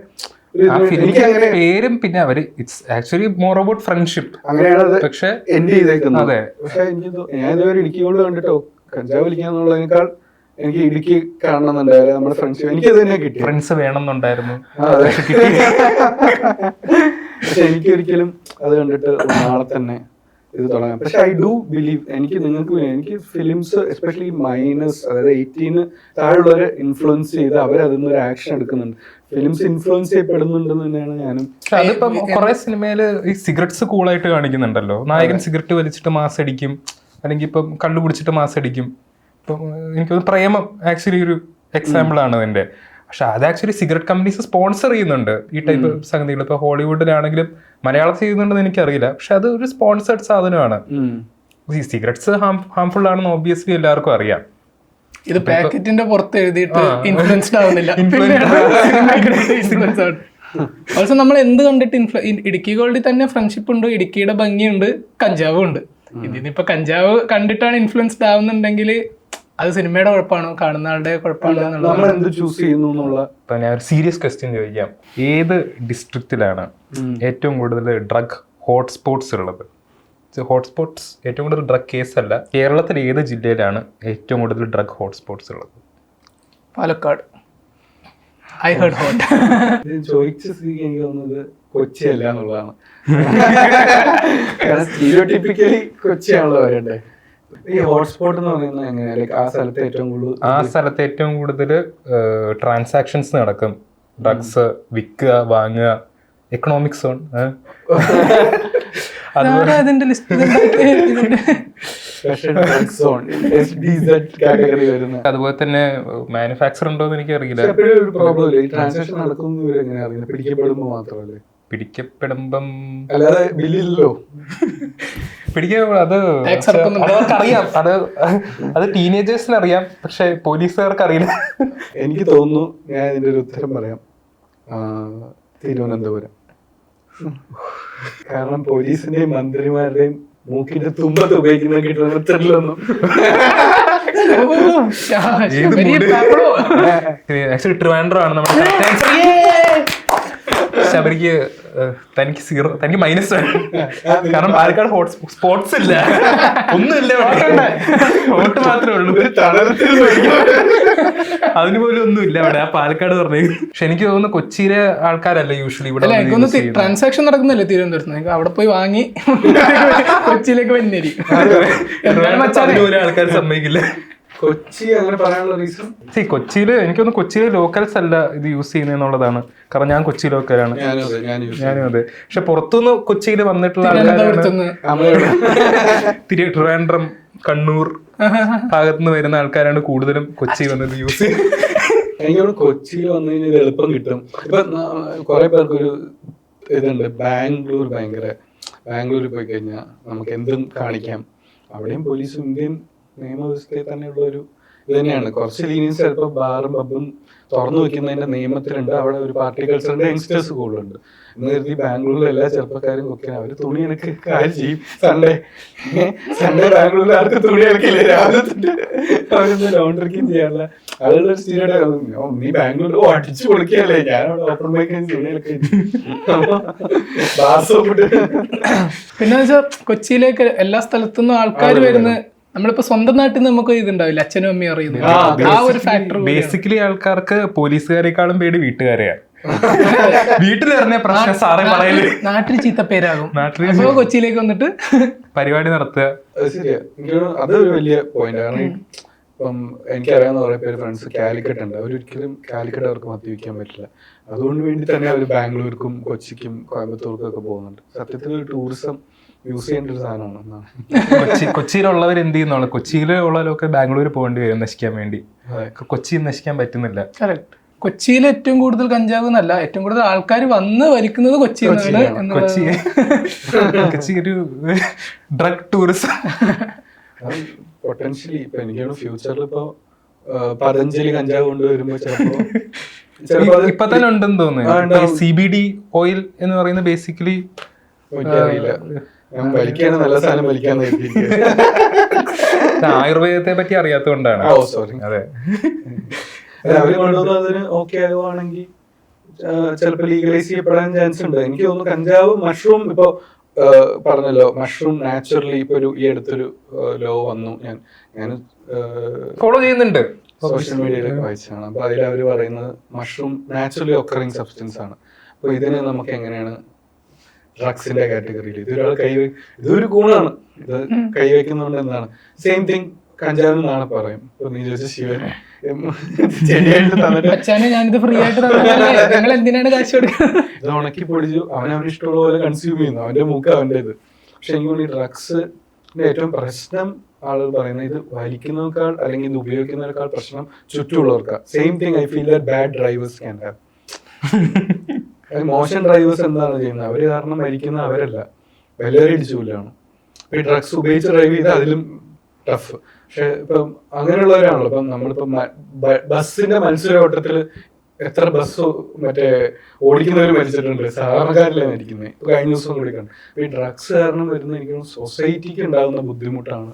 Speaker 1: പേരും പിന്നെ അവര് it's actually more about friendship
Speaker 3: അങ്ങനെയാണ്
Speaker 1: പക്ഷെ
Speaker 3: എൻഡ് ചെയ്തേക്കുന്നത്. പക്ഷെ എനിക്ക് ഞാൻ ഇതുവരെ ഇടുക്കി കൊണ്ട് കണ്ടിട്ടോ കഞ്ചാവ് വലിക്കാന്നുള്ളതിനേക്കാൾ എനിക്ക് ഇടുക്കി കാണണമെന്നുണ്ടായിരുന്നു നമ്മുടെ ഫ്രണ്ട്ഷിപ്പ്. എനിക്ക് അത് തന്നെ കിട്ടി,
Speaker 1: ഫ്രണ്ട്സ് വേണമെന്നുണ്ടായിരുന്നു.
Speaker 3: പക്ഷെ എനിക്ക് ഒരിക്കലും അത് കണ്ടിട്ട് നാളെ തന്നെ ഇത് തുടങ്ങാം. പക്ഷെ ഐ ഡു ബിലീവ് എനിക്ക് ഫിലിംസ് എസ്പെഷ്യലി മൈനസ്, അതായത് 18 താഴെയുള്ളവരെ ഇൻഫ്ലുവൻസ് ചെയ്ത് അവരതിൽ നിന്ന് ഒരു ആക്ഷൻ എടുക്കുന്നുണ്ട്. ഫിലിംസ് ഇൻഫ്ലുവൻസ് ചെയ്യപ്പെടുന്നുണ്ടെന്ന് തന്നെയാണ് ഞാനും.
Speaker 1: അതിപ്പം കുറെ സിനിമയില് ഈ സിഗരറ്റ്സ് കൂളായിട്ട് കാണിക്കുന്നുണ്ടല്ലോ. നായകൻ സിഗരറ്റ് വലിച്ചിട്ട് മാസ് അടിക്കും, അല്ലെങ്കിൽ ഇപ്പം കള്ളു കുടിച്ചിട്ട് മാസ് അടിക്കും. ഇപ്പം എനിക്കൊന്ന് പ്രേമം ആക്ച്വലി ഒരു എക്സാമ്പിൾ ആണ് അതിന്റെ. പക്ഷെ അത് ആക്ച്വലി സിഗരറ്റ് കമ്പനീസ് സ്പോൺസർ ചെയ്യുന്നുണ്ട് ഈ ടൈപ്പ് സംഗതികൾ. ഇപ്പൊ ഹോളിവുഡിലാണെങ്കിലും മലയാളത്തിൽ ചെയ്യുന്നുണ്ടെന്ന് എനിക്കറിയില്ല, പക്ഷെ അത് ഒരു സ്പോൺസേർഡ് സാധനമാണ്. ഈ സിഗരറ്റ്സ് ഹാംഫുൾ ആണെന്ന് ഓബ്വിയസ്ലി എല്ലാവർക്കും അറിയാം.
Speaker 2: ഇത് പാക്കറ്റിന്റെ പുറത്ത് എഴുതിയിട്ട് ഇൻഫ്ലുവൻസ്ഡ് ആവുന്നില്ല. ഓൾസോ നമ്മൾ എന്ത് കണ്ടിട്ട് ഇടുക്കി ഗോൾഡിൽ തന്നെ ഫ്രണ്ട്ഷിപ്പ് ഉണ്ട്, ഇടുക്കിയുടെ ഭംഗിയുണ്ട്, കഞ്ചാവും ഉണ്ട്. ഇതിനിപ്പോ കഞ്ചാവ് കണ്ടിട്ടാണ് ഇൻഫ്ലുവൻസ്ഡ് ആവുന്നുണ്ടെങ്കിൽ അത് സിനിമയുടെ കുഴപ്പമാണോ കാണുന്ന ആളുടെ കുഴപ്പമാണോ?
Speaker 1: ഞാൻ ഒരു സീരിയസ് ക്വസ്റ്റ്യൻ ചോദിക്കാം. ഏത് ഡിസ്ട്രിക്റ്റിലാണ് ഏറ്റവും കൂടുതൽ ഡ്രഗ് ഹോട്ട്സ്പോട്ട്സ് ഉള്ളത്? ഹോട്ട്സ്പോട്ട്സ് ഏറ്റവും കൂടുതൽ ഡ്രഗ് കേസ് അല്ല, കേരളത്തിൽ ഏത് ജില്ലയിലാണ് ഏറ്റവും കൂടുതൽ ഡ്രഗ് ഹോട്ട്സ്പോട്ട്സ് ഉള്ളത്?
Speaker 2: പാലക്കാട്. I heard hot.
Speaker 3: ചോദിച്ച സ്ഥിതിക്ക് എനിക്ക് തോന്നുന്നത് കൊച്ചിയല്ല എന്നുള്ളതാണ്. സ്റ്റീരിയോടിപ്പിക്കലി കൊച്ചിയാണല്ലോ വരണ്ടേ. ഈ ഹോട്ട്സ്പോട്ട് എന്ന് പറയുന്നത് എങ്ങനെയാ? ആ സ്ഥലത്ത് ഏറ്റവും കൂടുതൽ
Speaker 1: ട്രാൻസാക്ഷൻസ് നടക്കും. ഡ്രഗ്സ് വിൽക്കുക, വാങ്ങുക, എക്കണോമിക് സോൺ.
Speaker 2: അതിന്റെ ലിസ്റ്റ്
Speaker 1: അതുപോലെ തന്നെ മാനുഫാക്ചർ ഉണ്ടോന്ന് എനിക്ക് അറിയില്ല. പിടിക്കപ്പെടുമ്പം
Speaker 3: അല്ലാതെ ബില്ലില്ലല്ലോ.
Speaker 1: അത് അറിയാം, അത് ടീനേജേഴ്സിന് അറിയാം, പക്ഷെ പോലീസുകാർക്ക് അറിയില്ല.
Speaker 3: എനിക്ക് തോന്നുന്നു, ഞാൻ ഇതിന്റെ ഒരു ഉത്തരം പറയാം, തിരുവനന്തപുരം. കാരണം പോലീസിന്റെയും മന്ത്രിമാരുടെയും മൂക്കിന്റെ തുമ്പത്ത് ഉപയോഗിക്കുന്ന കിട്ടുന്നൊന്നും
Speaker 1: ആക്ച്വലി ട്രിവാൻഡ്രം ആണ് നമ്മുടെ ശബരിക്ക്. തനിക്ക് മൈനസ് ആണ്, കാരണം പാലക്കാട് സ്പോർട്സ് ഇല്ല, ഒന്നുമില്ല, വോട്ട് മാത്രമേ ഉള്ളൂ, അതിന് പോലും ഒന്നുമില്ല അവിടെ ആ പാലക്കാട് പറഞ്ഞത്. പക്ഷെ എനിക്ക് തോന്നുന്നു കൊച്ചിയിലെ ആൾക്കാരല്ല യൂഷ്വലി ഇവിടെ
Speaker 2: ട്രാൻസാക്ഷൻ നടക്കുന്നില്ലേ തിരുവനന്തപുരത്ത്, അവിടെ പോയി വാങ്ങി കൊച്ചിയിലേക്ക് വന്നിരിക്കും.
Speaker 1: ആൾക്കാർ സമ്മതിക്കില്ല.
Speaker 3: കൊച്ചി അങ്ങനെ പറയാനുള്ള റീസൺ,
Speaker 1: കൊച്ചിയില് എനിക്കൊന്ന് കൊച്ചിയിലെ ലോക്കൽസ് അല്ല ഇത് യൂസ് ചെയ്യുന്നതെന്നുള്ളതാണ്. കാരണം ഞാൻ കൊച്ചി ലോക്കലാണ്, ഞാനും അതെ. പക്ഷെ പുറത്തുനിന്ന് കൊച്ചിയിൽ വന്നിട്ടുള്ള ട്രിവാൻഡ്രം, കണ്ണൂർ ഭാഗത്തുനിന്ന് വരുന്ന ആൾക്കാരാണ് കൂടുതലും കൊച്ചി വന്നത് യൂസ് ചെയ്യുന്നത്.
Speaker 3: എനിക്ക് കൊച്ചിയിൽ വന്നു കഴിഞ്ഞാൽ എളുപ്പം കിട്ടും. ഇപ്പൊ കുറെ പേർക്കൊരു ഇതുണ്ട്, ബാംഗ്ലൂരിൽ പോയി കഴിഞ്ഞാൽ നമുക്ക് എന്തും കാണിക്കാം. അവിടെയും പോലീസും ഇന്ത്യൻ നിയമവ്യവസ്ഥയിൽ തന്നെയുള്ള ഒരു ഇത് തന്നെയാണ്. കുറച്ച് ലീനിയൻസ് ചിലപ്പോൾ ബാറും പബ്ബും തുറന്നു വെക്കുന്നതിന്റെ നിയമത്തിലുണ്ട്. അവിടെ ഒരു പാർട്ടി കൾച്ചറിന്റെ യങ്സ്റ്റേഴ്സ് കൂടുതലുണ്ട്. എന്ന് കരുതി ബാംഗ്ലൂരിലെ എല്ലാ ചെറുപ്പക്കാരും ഒക്കെ അവര് തുണി എനിക്ക് കാര്യം ചെയ്യും. സൺഡേ ബാംഗ്ലൂരിൽ ആർക്ക് തുണി ഇറക്കില്ലേ, രാവിലെ അവരൊന്ന് ലോണ്ടറിക്കും ചെയ്യാറില്ല. അതുള്ള സ്ഥിരയുടെ നീ ബാംഗ്ലൂരിൽ അടിച്ചു പൊളിക്കല്ലേ, ഞാനവിടെ ഓപ്പൺ മൈക്ക് തുണി ഇറക്കി.
Speaker 2: പിന്നെ കൊച്ചിയിലേക്ക് എല്ലാ സ്ഥലത്തുനിന്നും ആൾക്കാർ വരുന്ന, നമ്മളിപ്പോ സ്വന്തം നാട്ടിൽ നിന്ന് നമുക്ക് ഇതുണ്ടാവില്ല, അച്ഛനും അമ്മയും അറിയുന്നത്. ആ ഒരു ഫാക്ടർ
Speaker 1: ബേസിക്കലി ആൾക്കാർക്ക് പോലീസുകാരെക്കാളും പേടി വീട്ടുകാരെയാണ്. വീട്ടിലിറങ്ങിയ പ്രശ്നം സാറേ പറയല്,
Speaker 2: നാട്ടിൽ ചീത്തപ്പേരാകും. നാട്ടിൽ കൊച്ചിയിലേക്ക് വന്നിട്ട്
Speaker 1: പരിപാടി നടത്തുക.
Speaker 3: അതൊരു വലിയ പോയിന്റ്. കാരണം ഇപ്പം എനിക്കറിയാവുന്ന കുറെ പേര് ഫ്രണ്ട്സ് കാലിക്കറ്റ് ഉണ്ട്. അവരൊരിക്കലും കാലിക്കറ്റ് അവർക്ക് മദ്യപിക്കാൻ പറ്റില്ല. അതുകൊണ്ട് വേണ്ടി തന്നെ അവർ ബാംഗ്ലൂർക്കും കൊച്ചിക്കും കോയമ്പത്തൂർക്കും ഒക്കെ പോകുന്നുണ്ട്. സത്യത്തിൽ ഒരു ടൂറിസം യൂസ് ചെയ്യേണ്ട ഒരു സാധനമാണ്.
Speaker 1: കൊച്ചിയിലുള്ളവർ എന്ത് ചെയ്യുന്നുള്ളു, കൊച്ചിയിലുള്ളവരൊക്കെ ബാംഗ്ലൂർ പോകേണ്ടി വരും നശിക്കാൻ വേണ്ടി. കൊച്ചി നശിക്കാൻ പറ്റുന്നില്ല.
Speaker 2: കൊച്ചിയിൽ ഏറ്റവും കൂടുതൽ കഞ്ചാവ് എന്നല്ല, ഏറ്റവും കൂടുതൽ ആൾക്കാർ വന്ന് വലിക്കുന്നത് കൊച്ചിയിലാണ്.
Speaker 1: കൊച്ചി ഒരു ഡ്രഗ് ടൂറിസം
Speaker 3: പൊട്ടൻഷ്യലി. ഇപ്പൊ എനിക്കാണ് ഫ്യൂച്ചറിൽ ഇപ്പൊ പതഞ്ജലി കഞ്ചാവ് കൊണ്ടുവരുമ്പോ ചിലപ്പോ
Speaker 1: ഇപ്പൊ തന്നെ ഉണ്ടെന്ന് തോന്നുന്നു. CBD ഓയിൽ എന്ന് പറയുന്നത് ബേസിക്കലി
Speaker 3: അറിയില്ല. ഞാൻ വലിക്കാണ് നല്ല സാധനം വലിക്കാന്ന്
Speaker 1: ആയുർവേദത്തെ പറ്റി അറിയാത്തതുകൊണ്ടാണ്. അതെ,
Speaker 3: അവര് കൊണ്ടുവന്ന് അതിന് ഓക്കെ ആകുവാണെങ്കിൽ ചിലപ്പോ ലീഗലൈസ് ചെയ്യപ്പെടാൻ ചാൻസ് ഉണ്ട്. എനിക്ക് തോന്നുന്നു കഞ്ചാവ്, മഷ്റൂം, ഇപ്പൊ പറഞ്ഞല്ലോ മഷ്റൂം നാച്ചുറലി ഇപ്പൊ ഈ അടുത്തൊരു ലോ വന്നു. ഞാൻ
Speaker 1: ഫോളോ ചെയ്യുന്നുണ്ട്,
Speaker 3: സോഷ്യൽ മീഡിയയിലൊക്കെ വായിച്ചാണ്. അപ്പൊ അതിൽ അവര് പറയുന്നത് മഷ്റൂം നാച്ചുറലി ഒക്കറിങ് സബ്സ്റ്റൻസ് ആണ്. അപ്പൊ ഇതിനെ നമുക്ക് എങ്ങനെയാണ് ഡ്രഗ്സിന്റെ കാറ്റഗറിയിൽ ഇതൊരു ഗുണമാണ്, ഇത് കൈവയ്ക്കുന്നതുകൊണ്ട് എന്താണ് സെയിം തിങ് കഞ്ചാവ് നാളെ പറയും. ഇപ്പൊ നീ ചോദിച്ച ശിവൻ ചെടിയായിട്ട്
Speaker 2: ഞാനിത് ഫ്രീ ആയിട്ട് നിങ്ങൾ എന്തിനാണ് കാശ് കൊടുക്കുന്നത്?
Speaker 3: ഇത് ഉണക്കി പൊടിച്ചു അവനവന് ഇഷ്ടമുള്ള പോലെ കൺസ്യൂം ചെയ്യുന്നു, അവന്റെ മൂക്ക് അവന്റെ ഇത്. പക്ഷെ എനിക്ക് ഈ ഡ്രഗ്സിന്റെ ഏറ്റവും പ്രശ്നം ആളുകൾ പറയുന്നത് ഇത് വലിക്കുന്നതിനേക്കാൾ അല്ലെങ്കിൽ ഇത് ഉപയോഗിക്കുന്നതിനേക്കാൾ പ്രശ്നം ചുറ്റുമുള്ളവർക്കാണ്. Same thing I feel that bad drivers can have. മോശം ഡ്രൈവേഴ്സ് എന്താണ് ചെയ്യുന്നത്, അവര് കാരണം മരിക്കുന്ന അവരല്ല, വലിയ ഇടിച്ചുകൊല്ലാണ്. ഈ ഡ്രഗ്സ് ഉപയോഗിച്ച് ഡ്രൈവ് ചെയ്ത് അതിലും ടഫ്. പക്ഷെ ഇപ്പം അങ്ങനെയുള്ളവരാണല്ലോ. ഇപ്പം നമ്മളിപ്പോ ബസ്സിന്റെ മത്സരോട്ടത്തില് എത്ര ബസ് മറ്റേ ഓടിക്കുന്നവർ മരിച്ചിട്ടുണ്ട്, സാധാരണക്കാരിലെ മരിക്കുന്നത്. ഇപ്പൊ കഴിഞ്ഞ ദിവസം കൂടി കണ്ടു. ഈ ഡ്രഗ്സ് കാരണം വരുന്ന എനിക്ക് സൊസൈറ്റിക്ക് ഉണ്ടാകുന്ന ബുദ്ധിമുട്ടാണ്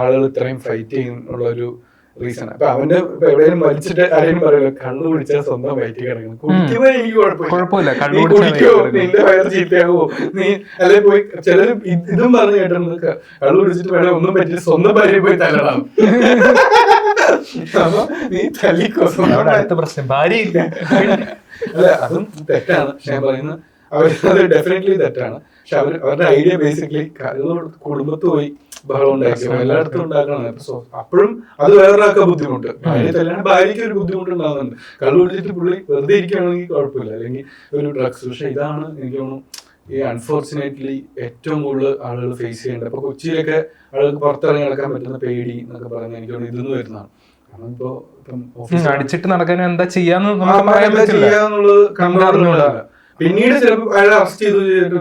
Speaker 3: ആളുകൾ ഇത്രയും ഫൈറ്റ് ചെയ്യാനുള്ള ഒരു റീസൺ. അപ്പൊ അവന്റെ ഇപ്പൊ എവിടെയും വലിച്ചിട്ട് ആരെയും പറയല്ലോ കണ്ണു കുടിച്ചാൽ സ്വന്തം വയറ്റി കിടക്കണം. കുടിക്കുന്നത് എനിക്ക് കുഴപ്പമില്ല, നീ കുടിക്കോ, നിന്റെ വയറ് ചീത്തയാകുമോ, നീ അല്ലെ പോയി ചിലര് ഇതും പറഞ്ഞു കേട്ടിട്ടുണ്ട്, കള്ളു കുടിച്ചിട്ട് വേണേ ഒന്നും പറ്റില്ല സ്വന്തം ഭാര്യ പോയി തല്ലണം. അപ്പൊ നീ തല്ലിക്കോ,
Speaker 1: പ്രശ്നം ഭാര്യയില്ല.
Speaker 3: അല്ല അതും തെറ്റാണ്. പക്ഷെ ഞാൻ പറയുന്നത് അവരത് ഡെഫിനറ്റ്ലി തെറ്റാണ്. പക്ഷെ അവരുടെ ഐഡിയ ബേസിക്കലി കുടുംബത്ത് പോയി ബഹളം ഉണ്ടായിരിക്കും, എല്ലായിടത്തും ഉണ്ടാക്കണം. സോ അപ്പോഴും അത് വേറൊരാൾക്ക് ബുദ്ധിമുട്ട്, ഭാര്യയ്ക്ക് ഒരു ബുദ്ധിമുട്ട് ഉണ്ടാകുന്നുണ്ട്. കള്ളു കുടിച്ചിട്ട് പുള്ളി വെറുതെ ഇരിക്കുകയാണെങ്കിൽ കുഴപ്പമില്ല, അല്ലെങ്കിൽ ഒരു ഡ്രഗ്സ്. പക്ഷെ ഇതാണ് എനിക്ക് തോന്നുന്നു ഈ അൺഫോർച്ചുനേറ്റ്ലി ഏറ്റവും കൂടുതൽ ആളുകൾ ഫേസ് ചെയ്യേണ്ടത്. ഇപ്പൊ കൊച്ചിയിലൊക്കെ ആളുകൾക്ക് പുറത്തിറങ്ങി നടക്കാൻ പറ്റുന്ന പേടി എന്നൊക്കെ പറയുന്നത് എനിക്ക് തോന്നുന്നു ഇതെന്ന് വരുന്നതാണ്. കാരണം ഇപ്പൊ
Speaker 1: അടിച്ചിട്ട് നടക്കാൻ എന്താ ചെയ്യാന്നുള്ളത്
Speaker 3: കണ്ടറിഞ്ഞൂടാ. പിന്നീട് ചിലപ്പോൾ അയാളെ അറസ്റ്റ് ചെയ്തു,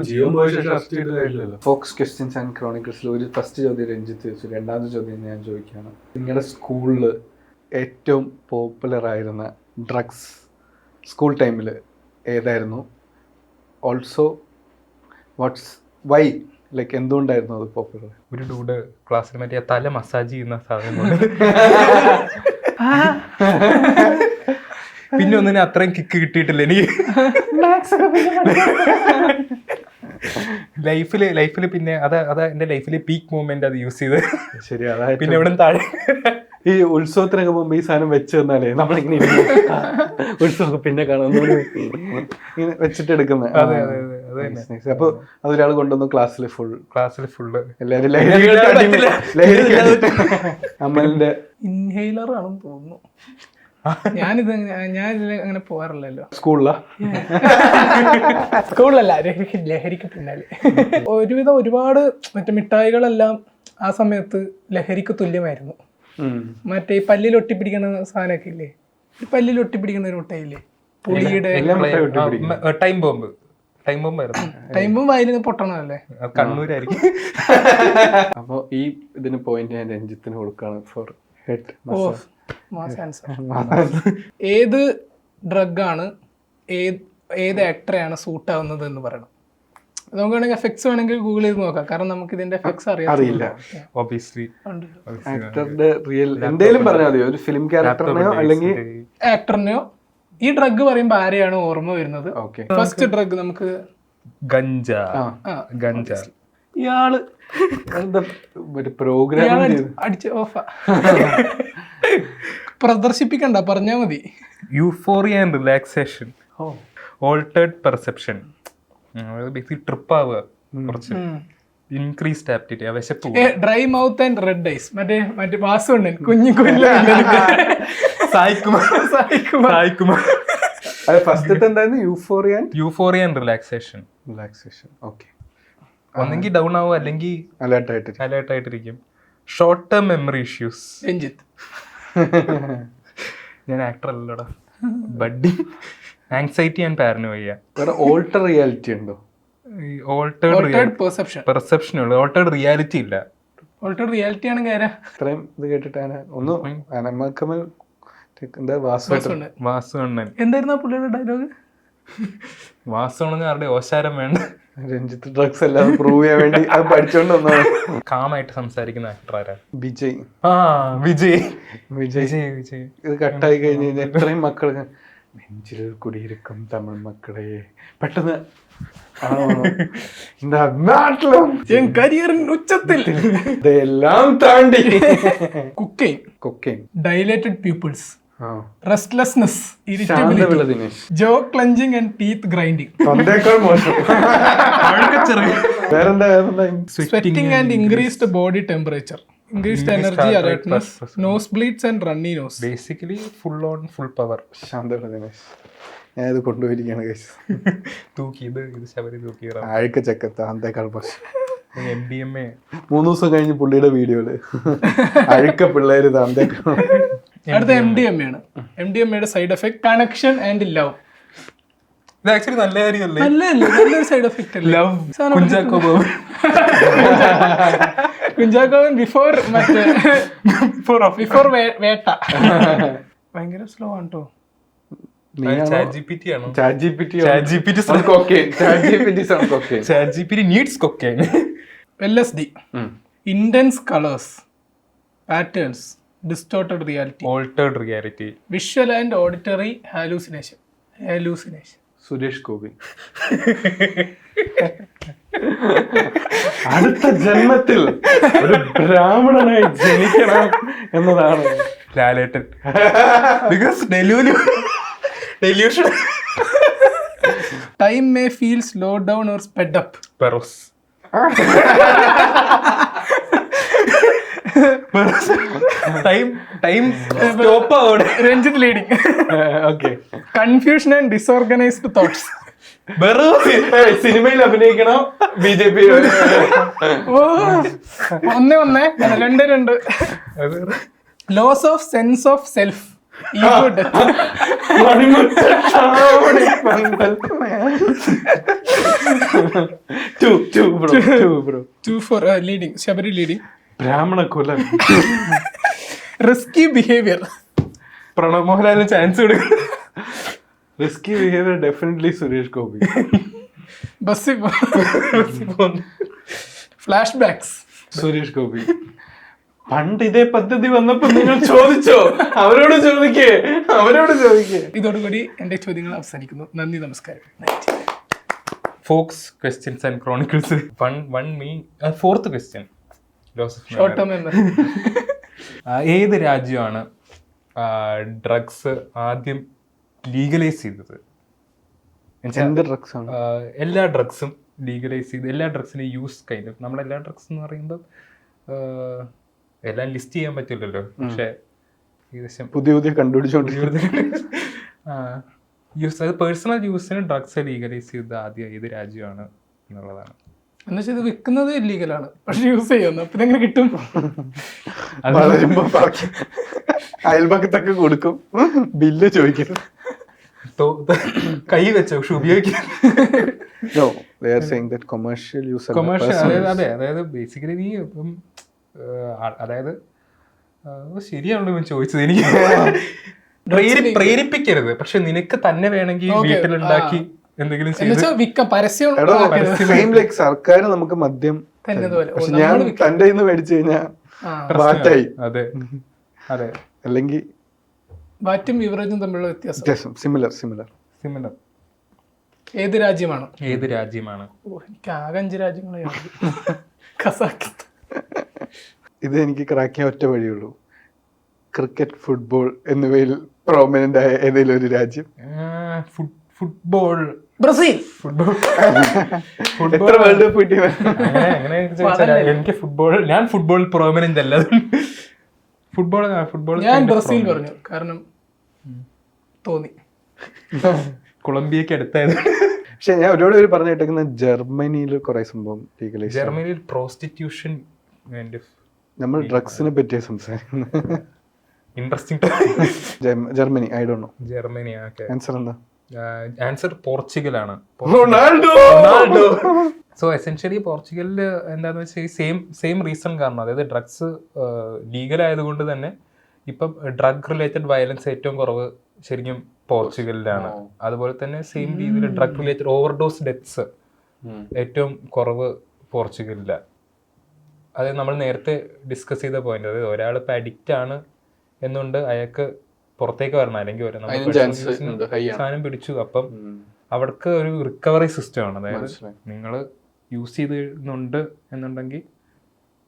Speaker 3: ജീവൻ പോയ ശേഷം അറസ്റ്റ് ചെയ്ത കാര്യമില്ലല്ലോ. ഫോക്സ് ക്വസ്റ്റ്യൻസ് ആൻഡ് ക്രോണിക്കിൾസിൽ ഒരു ഫസ്റ്റ് ചോദ്യം രഞ്ജിത്ത് ചോദിച്ചു, രണ്ടാമത്തെ ചോദ്യം ഞാൻ ചോദിക്കുകയാണ്. നിങ്ങളുടെ സ്കൂളിൽ ഏറ്റവും പോപ്പുലർ ആയിരുന്ന ഡ്രഗ്സ് സ്കൂൾ ടൈമിൽ ഏതായിരുന്നു? ഓൾസോ വൈ, ലൈക്ക് എന്തുകൊണ്ടായിരുന്നു അത് പോപ്പുലർ?
Speaker 1: ഒരു ഡൂഡ് ക്ലാസ്സിൽ മറ്റേ തല മസാജ് ചെയ്യുന്ന സാധനം പിന്നെ ഒന്നിനെ അത്രയും കിക്ക് കിട്ടിയിട്ടില്ല എനിക്ക് ലൈഫില്. പിന്നെ അതാ എന്റെ ലൈഫിലെ പീക്ക് മൂമെന്റ് അത് യൂസ് ചെയ്ത്.
Speaker 3: ശരി, അതായത്
Speaker 1: പിന്നെ ഇവിടെ താഴെ
Speaker 3: ഈ ഉത്സവത്തിനൊക്കെ പോകുമ്പോ ഈ സാധനം വെച്ച് തന്നാലേ നമ്മളിങ്ങനെ ഉത്സവം പിന്നെ കാണാൻ ഇങ്ങനെ വെച്ചിട്ട് എടുക്കുന്നത്. അപ്പൊ അതൊരാൾ കൊണ്ടുവന്നു ക്ലാസ്സിൽ ഫുള്ള് എല്ലാരും അമ്മലിന്റെ
Speaker 2: ഇൻഹെയിലർ ആണെന്ന് തോന്നുന്നു. ഞാൻ അങ്ങനെ പോകാറില്ലല്ലോ. സ്കൂളിലല്ല, ലഹരിക്ക് പിന്നാലെ. ഒരുപാട് മറ്റേ മിഠായികളെല്ലാം ആ സമയത്ത് ലഹരിക്ക് തുല്യമായിരുന്നു. മറ്റേ ഈ പല്ലിൽ ഒട്ടിപ്പിടിക്കുന്ന സാധനമൊക്കെ ഇല്ലേ, ഈ പല്ലിൽ ഒട്ടിപ്പിടിക്കുന്ന ഒരു മിഠായില്ലേ, പുളിയുടെ
Speaker 1: ടൈം ബോംബ്. ടൈം
Speaker 2: ബോംബ് വായിലിന് പൊട്ടണല്ലേ,
Speaker 1: കണ്ണൂരായിരിക്കും.
Speaker 3: അപ്പൊ ഈ ഇതിന് പോയിന്റ് ഞാൻ രഞ്ജിത്തിന് കൊടുക്കാണ് ഫോർ ഹെഡ്.
Speaker 2: ഏത് ഡ്രഗാണ് ഏത് ആക്ടറെയാണ് സൂട്ട് ആവുന്നത് എന്ന് പറയണം. നമുക്ക് വേണമെങ്കിൽ എഫക്ട്സ് വേണമെങ്കിൽ ഗൂഗിൾ ചെയ്ത് നോക്കാം, കാരണം നമുക്ക് ഇതിന്റെ എഫക്ട്സ് അറിയില്ല. ആക്ടറിനെയോ ഈ ഡ്രഗ് പറയുമ്പോ ആരെയാണ് ഓർമ്മ വരുന്നത്? ഫസ്റ്റ് ഡ്രഗ് നമുക്ക്
Speaker 1: ഗഞ്ച.
Speaker 2: ഇയാള്
Speaker 3: പ്രോഗ്രാം
Speaker 2: അടിച്ച് ഓഫാ, പ്രദർശിപ്പിക്കണ്ട, പറഞ്ഞാ മതി.
Speaker 1: Euphoria and relaxation, altered perception, trip ആവുക, കുറച്ച് ഇൻക്രീസ്ഡ് ആപ്റ്റിറ്റി, വിശപ്പ്.
Speaker 2: Dry mouth and red eyes, മറ്റേ വാസുണ്ണൻ കുഞ്ഞു കുഞ്ഞു
Speaker 1: യൂഫോറിയ ആൻഡ് റിലാക്സേഷൻ.
Speaker 3: ഓക്കെ,
Speaker 1: ഒന്നെങ്കിൽ ഡൗൺ ആവും അല്ലെങ്കിൽ അലേർട്ട് ആയിട്ടിരിക്കും. Short term memory issues.
Speaker 2: Ranjith,
Speaker 1: ഞാൻ ആക്ടർ അല്ലടാ. Buddy, anxiety and paranoia.
Speaker 3: Alter reality ഉണ്ടോ?
Speaker 1: പെർസെപ്ഷൻ ഉള്ളു, ഓൾട്ടേർഡ് റിയാലിറ്റി ഇല്ല.
Speaker 2: ഓൾട്ടേർഡ് റിയാലിറ്റി ആണ് കാര്യം.
Speaker 3: ഇത്രയും ഇത് കേട്ടിട്ട്
Speaker 1: വാസുണ്ണൻ
Speaker 2: എന്തായിരുന്നു പുള്ളിയുടെ ഡയലോഗ്?
Speaker 1: വാസുണ്ണൻ ആരുടെ ഓശാരം വേണ്ട.
Speaker 3: രഞ്ജിത്ത് ഡ്രഗ്സ് എല്ലാം പ്രൂവ് ചെയ്യാൻ വേണ്ടി അത് പഠിച്ചോണ്ട് വന്നതാണ്.
Speaker 1: കാമായിട്ട് സംസാരിക്കുന്ന ആക്ടർ ആരാ?
Speaker 3: വിജയ്.
Speaker 1: വിജയ്.
Speaker 3: ഇത് കട്ടായി കഴിഞ്ഞ് കഴിഞ്ഞാൽ എത്രയും മക്കൾ നെഞ്ചിൽ കുടിയിരിക്കും തമിഴ് മക്കളെ പെട്ടെന്ന്
Speaker 2: കരിയറിൻ ഉച്ചത്തിൽ
Speaker 3: ഇതെല്ലാം താണ്ടി
Speaker 2: cocaine, dilated pupils, restlessness, irritability, jaw clenching and teeth grinding. Sweating and increased body temperature, increased energy alertness, nose bleeds and runny nose.
Speaker 1: Basically full power.
Speaker 3: ഞാൻ ഇത് കൊണ്ടുപോയിരിക്കുകയാണ് അഴുക്ക ചെക്കത്ത് അന്തേക്കാൾ പ്രശ്നം.
Speaker 1: MDMA
Speaker 3: 3 ദിവസം കഴിഞ്ഞ് പുള്ളിയുടെ വീഡിയോയില് അഴുക്ക പിള്ളേര് അന്തേക്കാൾ.
Speaker 2: അടുത്ത MDMA ആണ്. MDMAയുടെ side effect connection and love.
Speaker 1: ഇത് ആക്ച്വലി നല്ല കാര്യമല്ലേ?
Speaker 2: നല്ലൊരു സൈഡ് എഫക്ട് അല്ലേ?
Speaker 1: ലവ്.
Speaker 2: കുഞ്ചാക്കോവൻ ബിഫോർ വേട്ട. ഭയങ്കര സ്ലോ ആണ് കേട്ടോ.
Speaker 1: ChatGPT needs cocaine.
Speaker 2: LSD, intense colors, patterns, distorted reality,
Speaker 1: altered reality,
Speaker 2: visual and auditory hallucination.
Speaker 3: Suresh Gopi അടുത്ത ജന്മത്തിൽ ഒരു ബ്രാഹ്മണനായി ജനിക്കണം എന്നതാണ്
Speaker 1: Lalettan. Because delusion
Speaker 2: time may feel slow down or sped up.
Speaker 1: പെറോസ്. ടൈം സ്റ്റോപ്പ് ആവോടെ.
Speaker 2: Ranjith leading.
Speaker 3: Okay.
Speaker 2: Confusion and disorganised thoughts.
Speaker 3: സിനിമയിൽ അഭിനയിക്കണം, BJP.
Speaker 2: 1-2. Loss of sense of self. Ego death. 2 for leading. Sabari leading.
Speaker 3: ബ്രാഹ്മണ കുലം.
Speaker 2: Risky behaviour.
Speaker 1: പ്രണവ് മോഹൻലാലിന് chance കൊടുക്കും.
Speaker 3: Risky behaviour definitely Suresh Gopi.
Speaker 2: ബസ്സിൽ flash backs.
Speaker 3: Suresh Gopi. പണ്ട് ഇതേ പദ്ധതി വന്നപ്പോ നിങ്ങൾ ചോദിച്ചോ? അവരോട് ചോദിക്കേ.
Speaker 2: ഇതോടുകൂടി എന്റെ ചോദ്യങ്ങൾ അവസാനിക്കുന്നു. നന്ദി, നമസ്കാരം.
Speaker 1: Fox questions and chronicles. Fourth question.
Speaker 2: Short term memory.
Speaker 1: ഏത് രാജ്യമാണ് ഡ്രഗ്സ് ആദ്യം ലീഗലൈസ് ചെയ്തത്?
Speaker 3: എന്ത് ഡ്രഗ്സ് ആണ്?
Speaker 1: എല്ലാ ഡ്രഗ്സും ലീഗലൈസ് ചെയ്ത്, എല്ലാ ഡ്രഗ്സിനും യൂസ് നമ്മളെല്ലാ ഡ്രഗ്സ് എന്ന് പറയുമ്പോൾ എല്ലാം ലിസ്റ്റ് ചെയ്യാൻ പറ്റില്ലല്ലോ. പക്ഷെ ഏകദേശം
Speaker 3: പുതിയ കണ്ടുപിടിച്ചോണ്ടിരിക്കുന്നത്
Speaker 1: യൂസ്, അത് പേഴ്സണൽ യൂസിന് ഡ്രഗ്സ് ലീഗലൈസ് ചെയ്തത് ആദ്യം ഏത് രാജ്യമാണ് എന്നുള്ളതാണ്.
Speaker 2: എന്നുവെച്ചാൽ ഇത് വിൽക്കുന്നത് ഇല്ലീഗലാണ്, പക്ഷെ യൂസ് ചെയ്യുന്നു. അപ്പൊ ഇതെങ്ങനെ കിട്ടും?
Speaker 3: അയൽപക്കത്തൊക്കെ കൊടുക്കും, ബില്ല് ചോദിക്കും,
Speaker 1: കൈ വെച്ചോ പക്ഷെ ഉപയോഗിക്കും. അതായത് ബേസിക്കലി നീ ഇപ്പം അതായത് ശരിയാണല്ലോ ഇവൻ ചോദിച്ചത്. എനിക്ക് പ്രേരിപ്പിക്കരുത്, പക്ഷെ നിനക്ക് തന്നെ വേണമെങ്കിൽ വീട്ടിലുണ്ടാക്കി എന്തെങ്കിലും
Speaker 3: സർക്കാർ നമുക്ക് മദ്യം ഞാൻ തന്റെ മേടിച്ചു കഴിഞ്ഞാൽ
Speaker 1: അതെ അതെ,
Speaker 2: അല്ലെങ്കിൽ വാറ്റും ബിവറേജും തമ്മിലുള്ള വ്യത്യാസം
Speaker 3: സിമിലർ.
Speaker 2: ഏത് രാജ്യമാണ്?
Speaker 1: എനിക്ക്
Speaker 2: ആകെ 5 രാജ്യങ്ങളെ. കസാഖിസ്ഥാൻ.
Speaker 3: ഇത് എനിക്ക് ക്രാക്ക് ചെയ്യാൻ ഒറ്റ വഴിയുള്ളൂ. ക്രിക്കറ്റ്, ഫുട്ബോൾ എന്നിവയിൽ പ്രോമിനന്റ് ആയ ഏതെങ്കിലും ഒരു രാജ്യം.
Speaker 1: ഫുട്ബോൾ.
Speaker 2: ബ്രസീൽ.
Speaker 3: എത്ര വേൾഡ് കപ്പ് കിട്ടി?
Speaker 1: എനിക്ക് ഞാൻ ഫുട്ബോൾ പ്രോമിനന്റ് അല്ല. ഫുട്ബോൾ
Speaker 2: ഞാൻ ബ്രസീൽ പറഞ്ഞു, കാരണം തോന്നി
Speaker 1: കൊളംബിയക്ക് അടുത്തായത്.
Speaker 3: പക്ഷെ ഞാൻ ഒരുപാട് പേര് പറഞ്ഞു കേട്ടേക്കുന്നത് ജർമ്മനിയിൽ കുറെ സംഭവം ലീഗലൈസ്.
Speaker 1: ജർമ്മനിയിൽ പ്രോസ്റ്റിറ്റ്യൂഷൻ.
Speaker 3: നമ്മൾ ഡ്രഗ്സിനെ പറ്റിയ സംസാരിക്കുന്നത്.
Speaker 1: Interesting.
Speaker 3: Germany. I don't know.
Speaker 1: Germany.
Speaker 3: Answer എന്താ?
Speaker 1: ആൻസർ പോർച്ചുഗലാണ്.
Speaker 3: റൊണാൾഡോ.
Speaker 1: സോ എസെൻഷ്യലി പോർച്ചുഗലിൽ എന്താന്ന് വെച്ചാൽ സെയിം റീസൺ കാരണം, അതായത് ഡ്രഗ്സ് ലീഗൽ ആയതുകൊണ്ട് തന്നെ ഇപ്പം ഡ്രഗ് റിലേറ്റഡ് വയലൻസ് ഏറ്റവും കുറവ് ശരിക്കും പോർച്ചുഗലിലാണ്. അതുപോലെ തന്നെ സെയിം രീതിയിൽ ഡ്രഗ് റിലേറ്റഡ് ഓവർഡോസ് ഡെത്ത്സ് ഏറ്റവും കുറവ് പോർച്ചുഗലിലാണ്. അത് നമ്മൾ നേരത്തെ ഡിസ്കസ് ചെയ്ത പോയിന്റ്, അതായത് ഒരാൾ ഇപ്പം അഡിക്റ്റ് ആണ് എന്നുകൊണ്ട് അയാൾക്ക് പുറത്തേക്ക് വരണം, അല്ലെങ്കിൽ സാധനം പിടിച്ചു, അപ്പം അവർക്ക് ഒരു റിക്കവറി സിസ്റ്റമാണ്. അതായത് നിങ്ങൾ യൂസ് ചെയ്തുണ്ട് എന്നുണ്ടെങ്കിൽ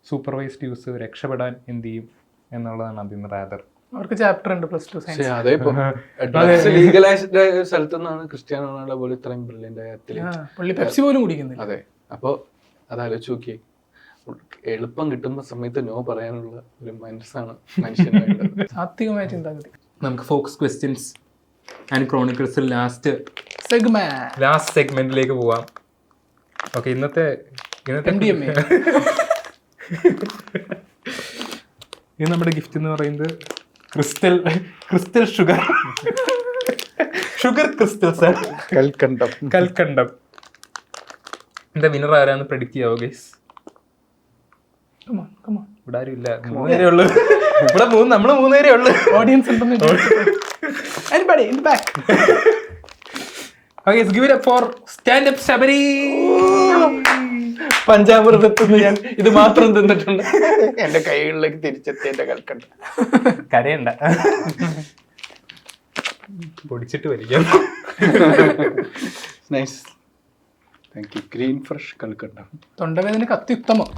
Speaker 1: സൂപ്പർവൈസ്ഡ് യൂസ് രക്ഷപ്പെടാൻ എന്ത് ചെയ്യും എന്നുള്ളതാണ് അതിന് റാദർ.
Speaker 2: അവർക്ക് ചാപ്റ്റർ ഉണ്ട് +2 സയൻസ്.
Speaker 3: ലീഗലൈസ്ഡ് സ്ഥലത്ത് നിന്നാണ് ക്രിസ്ത്യാനോ റൊണാൾഡോ പോലും ഇത്രയും ബ്രില്യന്റ് ആയ
Speaker 2: പുള്ളി പെപ്സി പോലും കുടിക്കുന്നില്ല.
Speaker 3: അതെ, അപ്പോൾ അതാലോചിച്ച് നോക്കിയേ, എളുപ്പം കിട്ടുന്ന സമയത്ത് നോ പറയാനുള്ള ഒരു മനസ്സാണ് മനുഷ്യന് വേണ്ടത്.
Speaker 2: സാത്വികമായ ചിന്താഗതി.
Speaker 1: നമുക്ക് ഫോക്സ് ക്വസ്റ്റ്യൻസ് ആൻഡ് ക്രോണിക്കിൾസിൽ ലാസ്റ്റ് സെഗ്മെന്റിലേക്ക് പോവാം. ഓക്കെ, ഇന്നത്തെ
Speaker 2: MDMA.
Speaker 1: ഇത് നമ്മുടെ ഗിഫ്റ്റ് എന്ന് പറയുന്നത് ക്രിസ്റ്റൽ ഷുഗർ ക്രിസ്റ്റൽസ്. കൽക്കണ്ടം. എന്താ വിന്നർ ആരാന്ന് പ്രെഡിക്റ്റ് ചെയ്യാവോ ഗൈസ്? ഇവിടെ ആരും ഇല്ല, 3 പേരേ ഉള്ളൂ. ഇവിടെ നമ്മള് 3 പേരേ ഉള്ളൂ.
Speaker 2: Audience stand Sabari.
Speaker 3: പഞ്ചാമൃതത്തുനിന്ന് ഞാൻ ഇത് മാത്രം തിന്നിട്ടുണ്ട്. എന്റെ കൈകളിലേക്ക് തിരിച്ചെത്തിയ എന്റെ കൽക്കണ്ടം.
Speaker 1: കരയണ്ട, പൊടിച്ചിട്ട് വരിക.
Speaker 3: Nice, thank you. Green fresh കൽക്കണ്ടം.
Speaker 2: തൊണ്ടവേദനക്ക് അത്യുത്തമം.